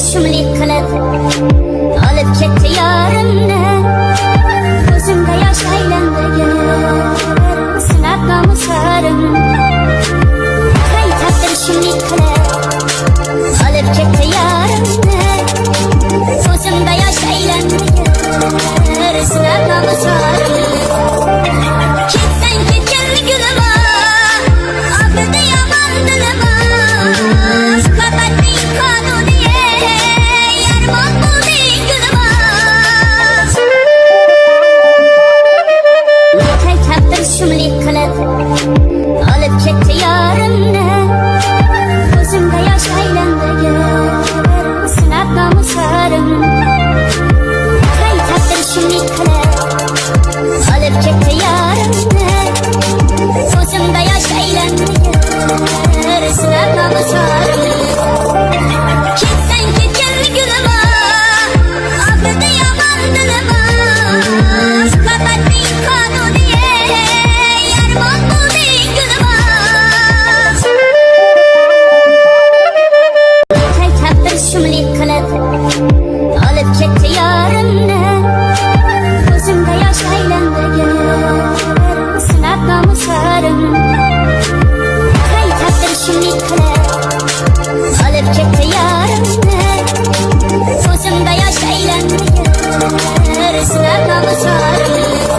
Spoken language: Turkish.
shumlik qilib olib ketdi yorimni. Ko'zimda yosh aylanmagan sinab nomuslarim. Hay taqdir shumlik qilib olib ketdi yorimni. Ko'zimda yosh aylanmagan sinab nomuslarim. Shumlik qilib olib ketdi yorimni. Ko'zimda yosh aylanmagan sinab nomuslarim. Hay taqdir shumlik qilib olib ketdi yorimni. Ko'zimda yosh aylanmagan sinab nomuslarim. Ketsang ketganli gulima, oxirida yomon dilima. Suhbatning qonuni shumlik qilib olib ketdi yorimni. Ko'zimda yosh aylanmagan sinab nomuslarim. Hay taqdir shumlik qilib olib ketdi yorimni. Ko'zimda yosh aylanmagan sinab nomuslarim.